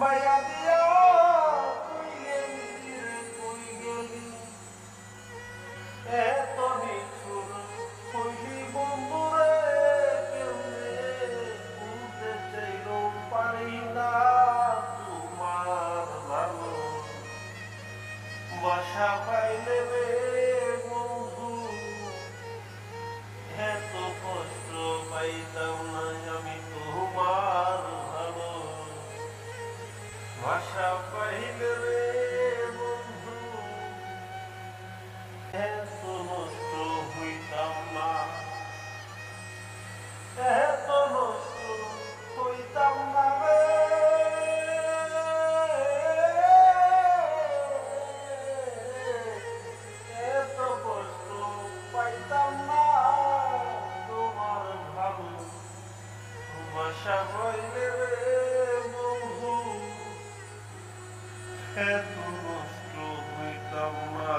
মায়া দিয়া তুই গেলি রে তুই গেলি এত নিঠুর হইলি বন্ধু রে কেমনে ভুলতে চাইলেও পারি না তোমার ভালো বাসা পাইলে রে বন্ধু এত কষ্ট পাইতাম না আমি তোমার ভালো ভাষা পাইলে রে বন্ধু এত নষ্ট হইতাম না এত নষ্ট হইতাম না রে এত কষ্ট পাইতাম না তোমার ভালো ভাষা পাইলে রে বন্ধু এত নষ্ট হইতাম না।